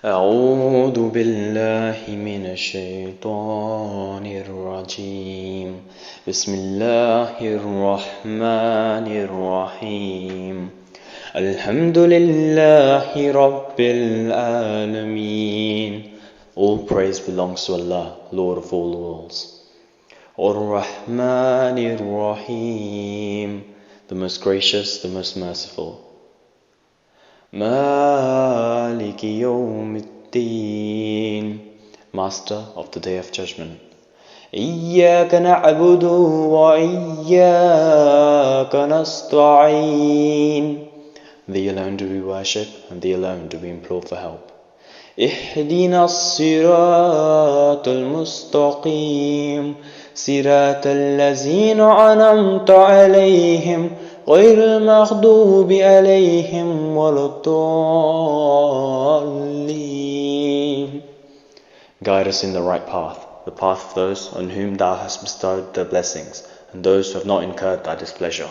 أعوذ بالله من الشيطان الرجيم. بسم الله الرحمن الرحيم. الحمد لله رب العالمين. All praise belongs to Allah, Lord of all worlds. Ar-Rahman Ar-Rahim, the most gracious, the most merciful. Maliki Yawmiddin, Master of the Day of Judgment. Iyyaka na'budu wa iyyaka nasta'in. Thee alone do we worship, and Thee alone do we implore for help. اهدنا الصراط المستقيم صراط الذين أنعمت عليهم غير المغضوب عليهم ولا الضالين. Guide us in the right path, the path of those on whom Thou hast bestowed Thy blessings, and those who have not incurred Thy displeasure.